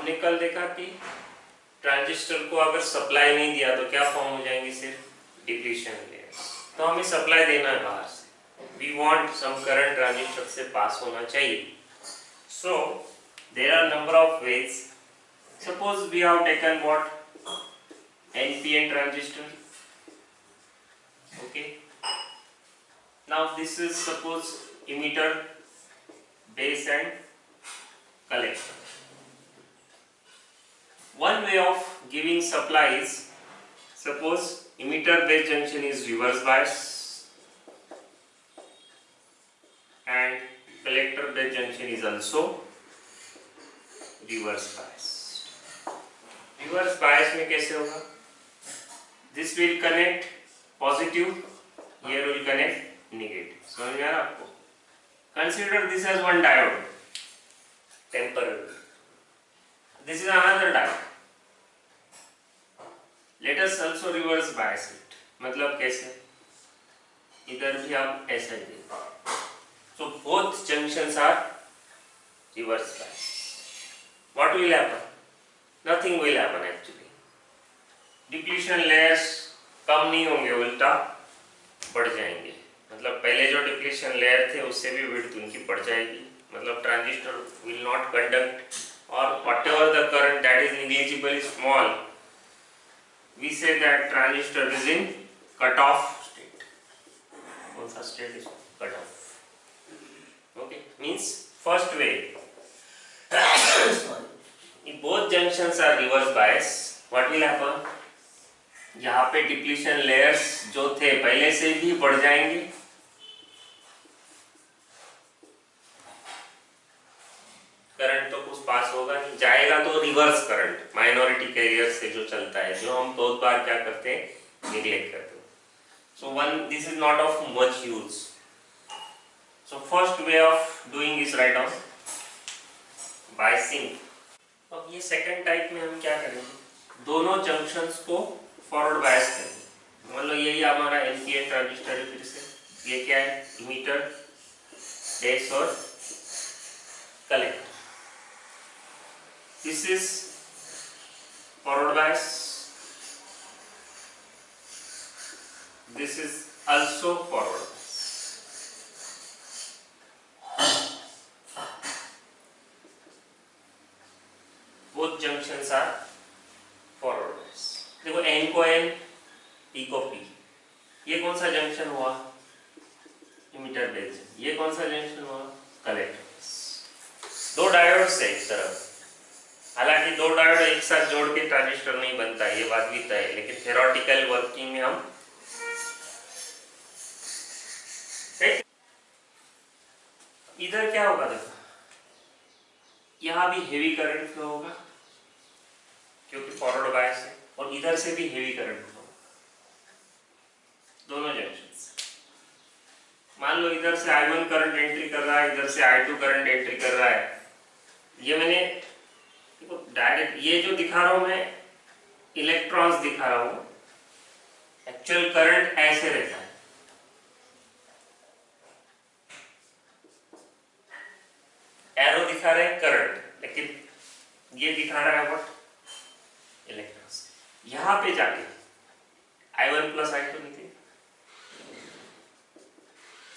हमने कल देखा कि ट्रांजिस्टर को अगर सप्लाई नहीं दिया तो क्या फॉर्म हो जाएंगे, सिर्फ डिप्लीशन लेयर्स। तो हमें सप्लाई देना है बाहर से, we want some current transistor से पास होना चाहिए। So there are number of ways. Suppose we have taken what, NPN transistor. Okay, now this is suppose emitter, base and collector. One way of giving supply is, suppose emitter base junction is reverse bias and collector base junction is also reverse bias. Reverse bias में कैसे होगा? This will connect positive, here will connect negative. समझ में आ रहा आपको? Consider this as one diode, temporary. This is another diode. Let us also reverse bias it. मतलब कैसे? इधर भी आप ऐसा ही दें. So both junctions are reverse bias. What will happen? Nothing will happen actually. Depletion layers कम नहीं होंगे, उल्टा बढ़ जाएंगे। मतलब पहले जो डिप्लीशन लेयर थे उससे भी विड्थ उनकी बढ़ जाएगी। मतलब ट्रांजिस्टर विल नॉट कंडक्ट, और whatever the current that is negligible small, we say that transistor is in cut off state. कौन सा state is cut off? Okay, means first way if both junctions are reverse bias, what will happen? यहाँ पे depletion layers जो थे पहले से भी बढ़ जाएंगे, करंट तो कुछ पास होगा नहीं, जाएगा तो रिवर्स करंट माइनॉरिटी कैरियर से जो चलता है, जो हम बहुत बार क्या करते हैं, निग्लेक्ट करते हैं। So one, this is not of much use. So first way of doing is right on biasing. अब ये सेकंड टाइप में हम क्या करेंगे, दोनों जंक्शंस को फॉरवर्ड बायस करेंगे। मान लो यही हमारा NPN ट्रांजिस्टर है, फिर से ये क्या है, इमीटर, बेस और collector. This is forward bias, this is also forward bias. Both junctions are forward bias. देखो N को N, P को P, ये कौन सा जंक्शन हुआ, इमीटर बेस। ये कौन सा जंक्शन हुआ, कलेक्टर। दो डायोड्स है एक तरफ, हालांकि दो डायोड एक साथ जोड़ के ट्रांजिस्टर नहीं बनता है, ये बात भी तय है, लेकिन थ्योरेटिकल वर्किंग में हम इधर क्या होगा, देखो यहाँ भी हेवी करंट फ्लो होगा क्योंकि फॉरवर्ड बायस है, और इधर से भी हेवी करंट फ्लो, दोनों जंक्शंस। मान लो इधर से I1 करंट एंट्री कर रहा है, इधर से I2 करंट एंट्री कर रहा है। ये मैंने डायरेक्ट ये जो दिखा रहा हूं मैं, इलेक्ट्रॉन्स दिखा रहा हूं, एक्चुअल करंट ऐसे रहता है। एरो दिखा रहा है करंट, लेकिन ये दिखा रहा है व्हाट, इलेक्ट्रॉन्स। यहां पे जाके I1 प्लस I2 निकले,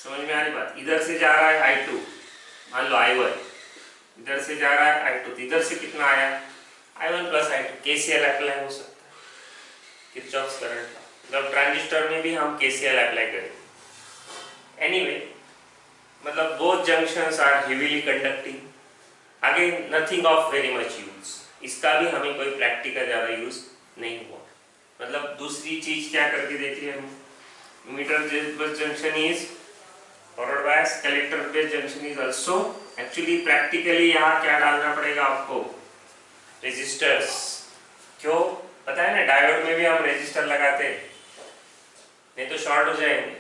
समझ में आ रही बात। इधर से जा रहा है I2, मान लो I1, इधर से जा रहा है I2, तो इधर से कितना आया, I1 plus I2। KCL apply हो सकता है, किरचॉफ्स करंट का। मतलब ट्रांजिस्टर में भी हम KCL अप्लाई करेंगे। एनीवे, मतलब both junctions are heavily conducting. आगे nothing of very much use, इसका भी हमें कोई प्रैक्टिकल ज्यादा यूज नहीं हुआ। मतलब दूसरी चीज क्या करके देखिए हम, emitter base junction is forward bias, collector base junction is also. Actually practically यहाँ क्या डालना पड़ेगा आपको, रेजिस्टर्स। क्यों पता है ना, डायोड में भी हम रेजिस्टर लगाते हैं, नहीं तो शॉर्ट हो जाएंगे।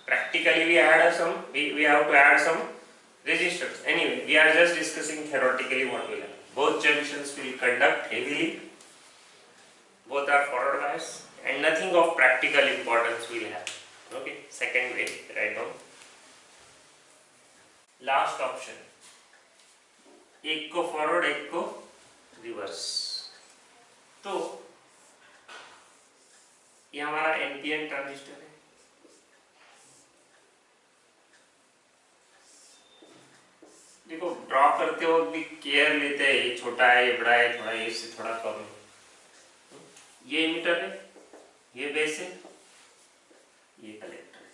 Practically we add some, we have to add some resistors. Anyway, we are just discussing theoretically what will happen. Both junctions will conduct heavily, both are forward bias, and nothing of practical importance will happen. Okay, second way, write down. Last option, एक को forward, एक को reverse. ये हमारा NPN transistor है। देखो draw करते वक्त भी केयर लेते हैं, ये छोटा है, ये बड़ा है, थोड़ा ये से थोड़ा कम है। ये इमीटर है, ये बेस है, ये कलेक्टर है।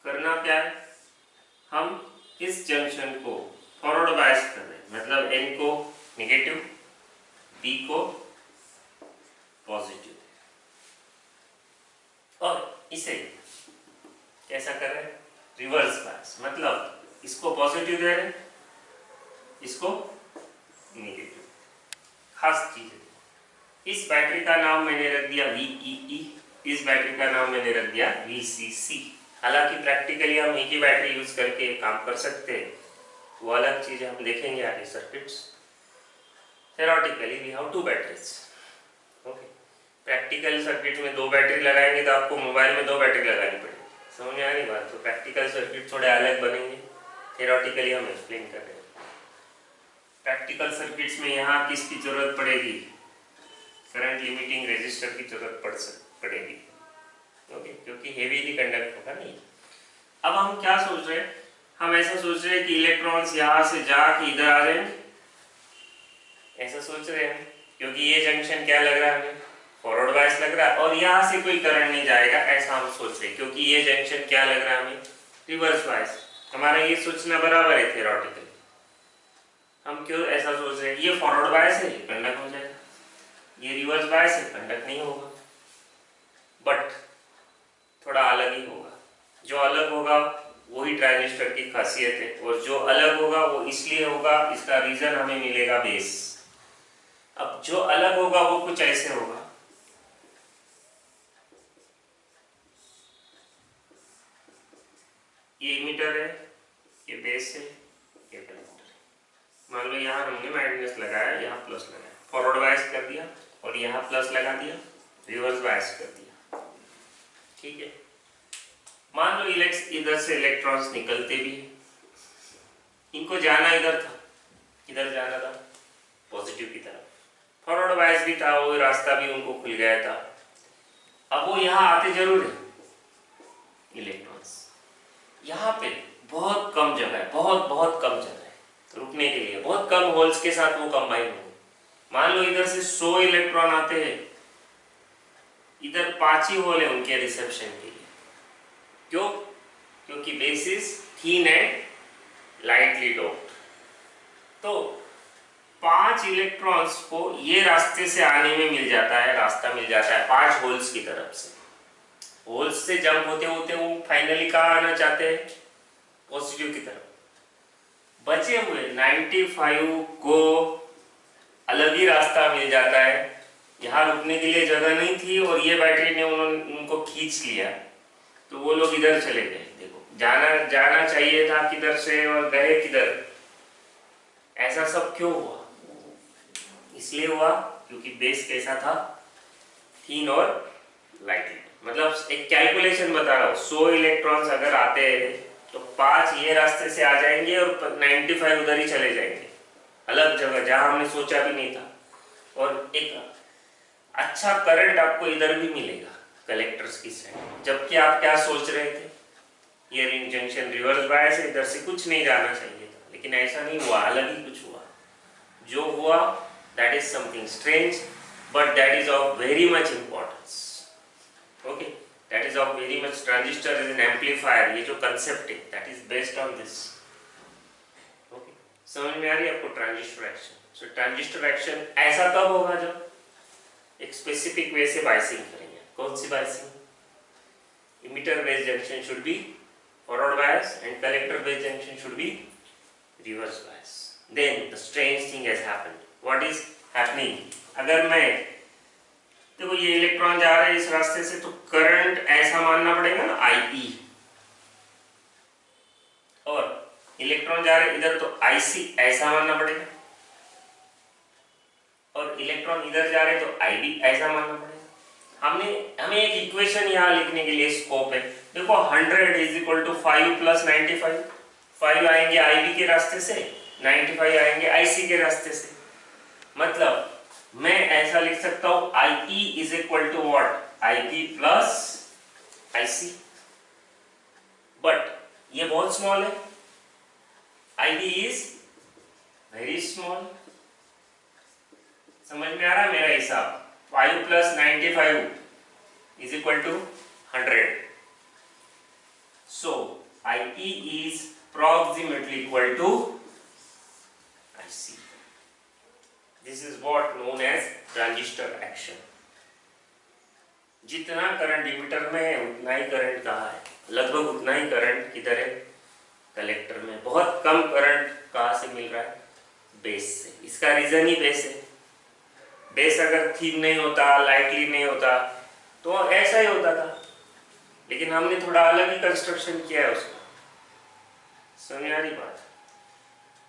करना क्या है, हम इस जंक्शन को फॉरवर्ड बायस कर रहे हैं, मतलब एन को नेगेटिव, पी को पॉजिटिव, और इसे कैसा कर रहे हैं, रिवर्स बायस, मतलब इसको पॉजिटिव दे रहे हैं, इसको नेगेटिव। खास चीज है, इस बैटरी का नाम मैंने रख दिया VEE, इस बैटरी का नाम मैंने रख दिया VCC। हालांकि प्रैक्टिकली हम एक ही बैटरी यूज करके काम कर सकते हैं, वो अलग चीज हम देखेंगे आगे circuits. Theoretically we have 2 batteries. Okay, practical circuit में 2 बैटरी लगाएंगे तो आपको मोबाइल में 2 बैटरी लगानी पड़ेगी। समझ में आ रही बात? तो प्रैक्टिकल सर्किट थोड़े अलग बनेंगे, थ्योरेटिकली हम एक्सप्लेन कर रहे हैं। प्रैक्टिकल सर्किट्स में यहाँ किसकी जरूरत पड़ेगी, करंट लिमिटिंग रेजिस्टर की जरूरत पड़ेगी। ओके, क्योंकि हेवीली कंडक्ट होगा नहीं। अब हम क्या सोच रहे हैं, हम ऐसा सोच रहे हैं कि इलेक्ट्रॉन्स यहाँ से जाके इधर आ जाएंगे, ऐसा सोच रहे हैं, क्योंकि ये जंक्शन क्या लग रहा है हमें, फॉरवर्ड बायस लग रहा है, और यहाँ से कोई करंट नहीं जाएगा, ऐसा हम सोच रहे हैं, क्योंकि ये जंक्शन क्या लग रहा है हमें, रिवर्स बायस। हमारा ये सोचना बराबर है थ्योरेटिकली। हम क्यों ऐसा सोच रहे हैं, ये फॉरवर्ड बायस है, कंडक्ट हो जाएगा, ये रिवर्स बायस है, कंडक्ट नहीं होगा, बट थोड़ा अलग ही होगा। जो अलग होगा वही ट्रांजिस्टर की खासियत है, और जो अलग होगा वो इसलिए होगा, इसका रीजन हमें मिलेगा बेस। अब जो अलग होगा वो कुछ ऐसे होगा, ये इमीटर है, ये बेस है, ये कलेक्टर है। मान लो यहाँ हमने माइनस लगाया, यहाँ प्लस लगाया, फॉरवर्ड बायस कर दिया, और यहाँ प्लस लगा दिया, रिवर्स बायस कर दिया। ठीक है, मान लो इधर से इलेक्ट्रॉन्स निकलते भी हैं, इनको जाना इधर था, इधर जाना था पॉजिटिव की तरफ, फॉरवर्ड बायस भी था, वो रास्ता भी उनको खुल गया था। अब वो यहाँ आते जरूर है इलेक्ट्रॉन्स, यहाँ पे बहुत कम जगह है, बहुत कम जगह है रुकने के लिए, बहुत कम होल्स के साथ वो कंबाइन होंगे। मान लो इधर से 100 इलेक्ट्रॉन आते हैं, इधर 5 ही होल है उनके रिसेप्शन के लिए। क्यों? क्योंकि base is thin and lightly doped. तो 5 इलेक्ट्रॉन्स को ये रास्ते से आने में मिल जाता है, रास्ता मिल जाता है 5 होल्स की तरफ से। होल्स से जंप होते होते वो फाइनली कहाँ आना चाहते हैं, पॉजिटिव की तरफ। बचे हुए 95 को अलग ही रास्ता मिल जाता है, यहाँ रुकने के लिए जगह नहीं थी, और ये बैटरी ने उनको खींच लिया, तो वो लोग इधर चले गए। देखो जाना चाहिए था किधर से और गए किधर। ऐसा सब क्यों हुआ? इसलिए हुआ क्योंकि बेस कैसा था, थीन और लाइट। मतलब एक कैलकुलेशन बता रहा हूँ, 100 इलेक्ट्रॉन्स अगर आते हैं तो 5 ये रास्ते से आ जाएंगे और 95 उधर ही चले जाएंगे, अलग जगह जहां हमने सोचा भी नहीं था। और एक अच्छा करंट आपको इधर भी मिलेगा कलेक्टर्स की साइड, जबकि आप क्या सोच रहे थे, ये रिंग जंक्शन रिवर्स बायस है, इधर से कुछ नहीं जाना चाहिए था, लेकिन ऐसा नहीं हुआ, अलग ही कुछ हुआ। जो हुआ that is something strange, but that is of very much importance. Okay, that is of very much. Transistor is an amplifier, ये जो कंसेप्ट है that is based on this. Okay, समझ में आ रही है आपको ट्रांजिस्टर एक्शन? सो ट्रांजिस्टर एक्शन ऐसा कब होगा जब एक स्पेसिफिक वे से बायसिंग करेंगे। कौन सी biasing? emitter based junction should be forward bias and collector based junction should be reverse bias. Then the strange thing has happened. What is happening? अगर मैं देखो ये इलेक्ट्रॉन जा रहे हैं इस रास्ते से, तो करंट ऐसा मानना पड़ेगा ना IE, और इलेक्ट्रॉन जा रहे इधर तो IC ऐसा मानना पड़ेगा, और इलेक्ट्रॉन इधर जा रहे तो IB ऐसा मानना पड़ेगा। हमें एक इक्वेशन यहाँ लिखने के लिए स्कोप है। देखो 100 इज इक्वल टू 5 प्लस 95, 5 आएंगे IB के रास्ते से, 95 आएंगे IC के रास्ते से। मतलब मैं ऐसा लिख सकता हूँ IE is equal to what, IB plus IC, but ये बहुत स्मॉल है, IB इज वेरी स्मॉल। समझ में आ रहा है मेरा हिसाब? 5 + 95 is equal to 100. So IE is approximately equal to IC. This is what known as transistor action. जितना करंट इमीटर में है उतना ही करंट कहाँ है, लगभग उतना ही करंट किधर है, कलेक्टर में। बहुत कम करंट कहाँ से मिल रहा है, बेस से। इसका रीजन ही बेस है। बेस अगर थिन नहीं होता, लाइटली नहीं होता तो ऐसा ही होता था, लेकिन हमने थोड़ा अलग ही कंस्ट्रक्शन किया है उसका। समझ में आ रही बात?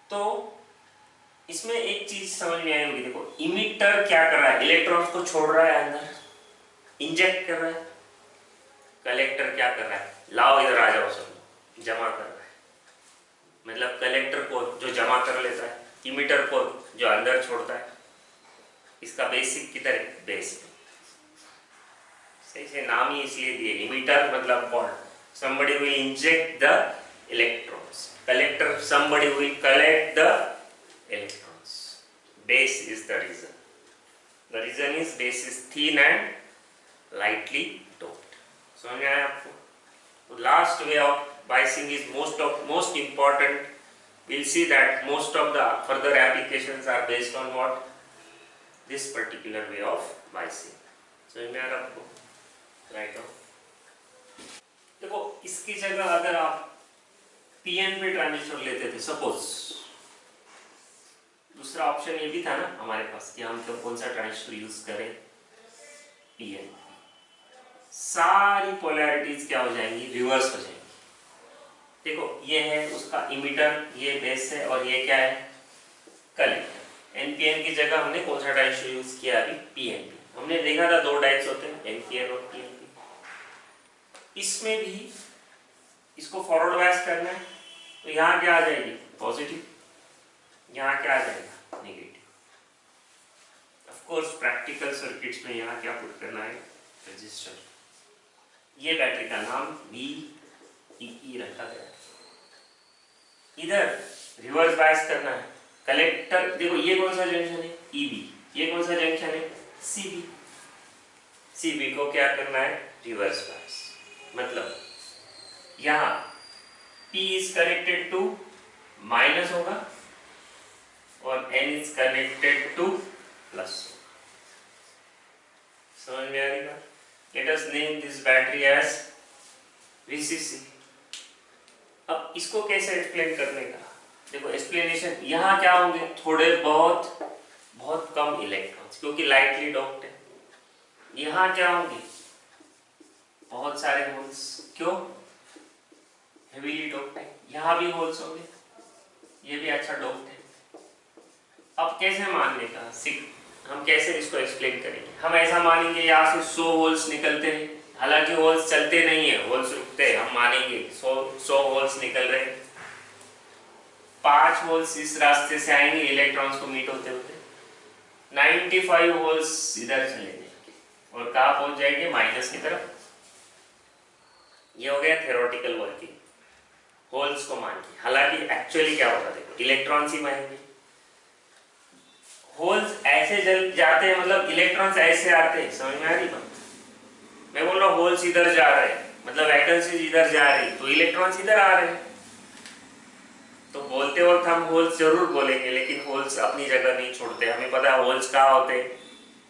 तो इसमें एक चीज समझ में आई होगी, देखो इमिटर क्या कर रहा है, इलेक्ट्रॉन्स को छोड़ रहा है अंदर, इंजेक्ट कर रहा है। कलेक्टर क्या कर रहा है, लाओ इधर आ जाओ सब, जमा कर रहा है। मतलब कलेक्टर को जो जमा कर लेता है, इमिटर को जो अंदर छोड़ता है। इसका बेसिक किधर है, बेस में। सही से नाम ही इसलिए दिए, इमिटर मतलब कौन, somebody will inject the electrons, collector somebody will collect the electrons. Base is the reason. The reason is base is thin and lightly doped. समझ में आया आपको? तो last way of biasing is most important. We'll see that most of the further applications are based on what, this particular way of biasing. समझ में आ रहा आपको? Right हो? देखो इसकी जगह अगर आप PNP ट्रांजिस्टर लेते थे सपोज, दूसरा ऑप्शन ये भी था ना हमारे पास कि हम कौन सा ट्रांजिस्टर यूज करें, PNP। सारी पोलैरिटीज क्या हो जाएंगी, रिवर्स हो जाएंगी। देखो ये है उसका इमिटर, ये बेस है, और ये क्या है, कलेक्टर। NPN की जगह हमने कौन सा ट्रांजिस्टर यूज किया अभी, PNP। हमने देखा था दो टाइप्स होते हैं, NPN और PNP। इसमें भी इसको फॉरवर्ड बायस करना है, तो यहाँ क्या आ जाएगी, पॉजिटिव, यहाँ क्या आ जाएगा, negative. Of course practical circuits में यहाँ क्या पुट करना है, रेजिस्टर। ये बैटरी का नाम VEE रखा गया है। इधर रिवर्स बायस करना है, कलेक्टर। देखो ये कौन सा जंक्शन है, EB, ये कौन सा जंक्शन है, CB। CB को क्या करना है, रिवर्स बायस। मतलब यहाँ P is connected to minus होगा और N is connected to plus. समझ में आ रही बात? Let us name this battery as VCC। अब इसको कैसे एक्सप्लेन करने का, देखो एक्सप्लेनेशन यहाँ क्या होंगे, थोड़े बहुत कम इलेक्ट्रॉन्स, क्योंकि लाइटली डोप्ड है। यहाँ क्या होंगे, बहुत सारे होल्स, क्यों, हेवीली डोप्ड है। यहाँ भी होल्स होंगे, ये भी अच्छा डोप्ड है। अब कैसे मानने का, हम कैसे इसको एक्सप्लेन करेंगे, हम ऐसा मानेंगे यहाँ से 100 होल्स निकलते हैं, हालांकि होल्स चलते नहीं है, होल्स रुकते हैं। हम मानेंगे 100 होल्स निकल रहे हैं, 5 होल्स इस रास्ते से आएंगे इलेक्ट्रॉन्स को मीट होते होते, 95 होल्स इधर चले जाएंगे और कहाँ पहुंच जाएंगे, माइनस की तरफ। ये हो गया थ्योरेटिकल वर्किंग, होल्स को मान के। हालांकि एक्चुअली क्या होगा, देखो इलेक्ट्रॉन्स ही मानेंगे, होल्स ऐसे जल जाते हैं, मतलब इलेक्ट्रॉन्स ऐसे आते हैं। समझ में आ रही बात? मैं बोल रहा हूँ होल्स इधर जा रहे हैं, मतलब वैकेंसीज इधर जा रही, तो इलेक्ट्रॉन्स इधर आ रहे हैं। तो बोलते वक्त हम होल्स जरूर बोलेंगे, लेकिन होल्स अपनी जगह नहीं छोड़ते। हमें पता है होल्स कहाँ होते हैं,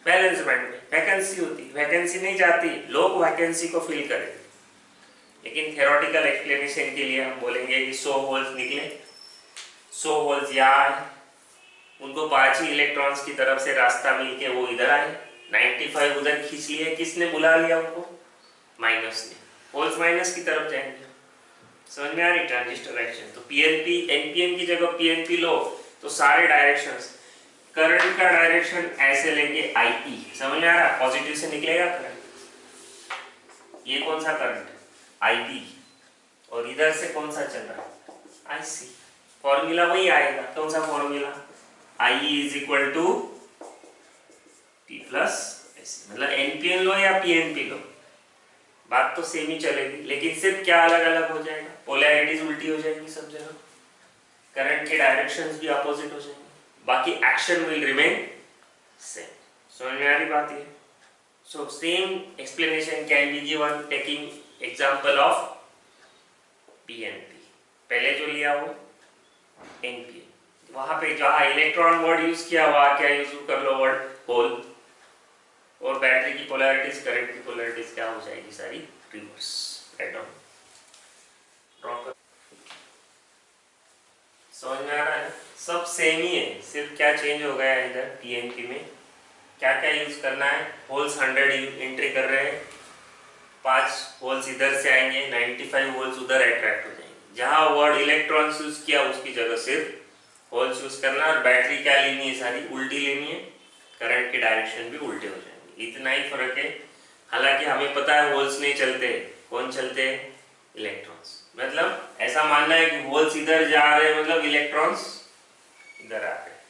बैलेंस बैंड में वैकेंसी होती, वैकेंसी नहीं जाती, लोग वैकेंसी को फिल करें। लेकिन थ्योरेटिकल एक्सप्लेनेशन के लिए हम बोलेंगे कि 100 होल्स निकले, 100 होल्स यहाँ आए, उनको 5 ही इलेक्ट्रॉन्स की तरफ से रास्ता मिलके वो इधर आए, 95 उधर खींच लिए, किसने बुला लिया उनको, माइनस ने। होल्स माइनस की तरफ जाएंगे। समझ में आ रही ट्रांजिस्टर एक्शन? तो PNP NPN की जगह PNP लो तो सारे डायरेक्शंस, करंट का डायरेक्शन ऐसे लेंगे IE। समझ में आ रहा, पॉजिटिव से निकलेगा करंट। ये कौन सा करंट, IB, और इधर से कौन सा चल रहा है, IC। फॉर्मूला वही आएगा, कौन सा formula, IE is equal to P plus IC। मतलब NPN लो या PNP लो, बात तो सेम ही चलेगी, लेकिन सिर्फ क्या अलग अलग हो जाएगा, पोलैरिटीज उल्टी हो जाएंगी सब जगह, करंट के डायरेक्शंस भी अपोजिट हो जाएंगे, बाकी एक्शन विल रिमेन सेम। समझ में आ रही बात ये? So same explanation can be given taking example of PNP. पहले जो लिया वो एनपीएन, वहां पे जहां इलेक्ट्रॉन वर्ड यूज किया वहां क्या यूज कर लो, वर्ड होल, और बैटरी की पोलैरिटीज, करंट की पोलैरिटीज क्या हो जाएगी, सारी रिवर्स। एटम ड्रॉ कर, समझ में आ रहा है? सब सेम ही है, सिर्फ क्या चेंज हो गया है इधर पीएनपी में, क्या क्या यूज करना है। होल्स 100 एंट्री कर रहे हैं, 5 होल्स इधर से आएंगे, 95 होल्स उधर अट्रैक्ट हो जाएंगे। जहां वर्ड इलेक्ट्रॉन्स यूज किया उसकी जगह सिर्फ होल्स यूज करना, और बैटरी क्या लेनी है, सारी उल्टी लेनी है, करंट के डायरेक्शन भी उल्टे हो जाएंगे। इतना ही फर्क है। हालांकि हमें पता है होल्स नहीं चलते, कौन चलते हैं, इलेक्ट्रॉन्स। मतलब ऐसा मानना है कि होल्स इधर जा रहे हैं, मतलब इलेक्ट्रॉन्स इधर आ रहे हैं।